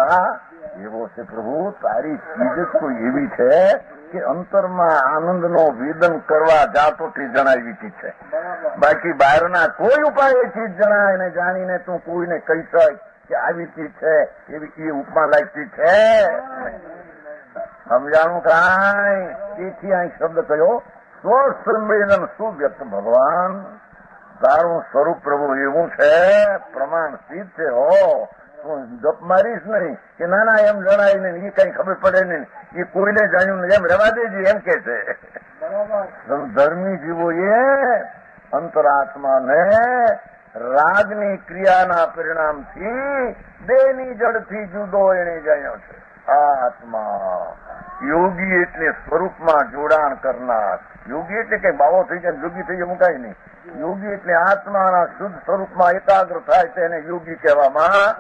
હતા એવો છે પ્રભુ. તારી ચીજ જ કોઈ એવી છે કે અંતરમાં આનંદનો વેદન કરવા જાતો તે જણાવી છે. બાકી બહારના કોઈ ઉપાય એ ચીજ જણાય ને જાણીને તું કોઈને કહી શક કે આવી ચીજ છે એવી એ ઉપમા લાગતી છે. સમજાણું કાંઈ? તેથી અહીં શબ્દ કયો સ્વસંવેદન સુવ્યક્ત ભગવાન. તારું સ્વરૂપ પ્રભુ એવું છે પ્રમાણ સિદ્ધ છે. હો તું ગપ મારીશ નહીં કે નાના એમ જણાવીને એ કઈ ખબર પડે નહીં, એ કોઈને જાણ્યું એમ રવા દેજે એમ કે છે. ધર્મી જીવો એ અંતરાત્માને રાગની ક્રિયાના પરિણામથી દેહની જડથી જુદો એને જાણ્યો છે. આત્મા યોગી એટલે સ્વરૂપમાં જોડાણ કરનાર. યોગી એટલે કઈ બાવો થઈ જાય યોગી થઈ જાય મુકાય નહીં. યોગી એટલે આત્માના શુદ્ધ સ્વરૂપમાં એકાગ્ર થાય તેને યોગી કહેવામાં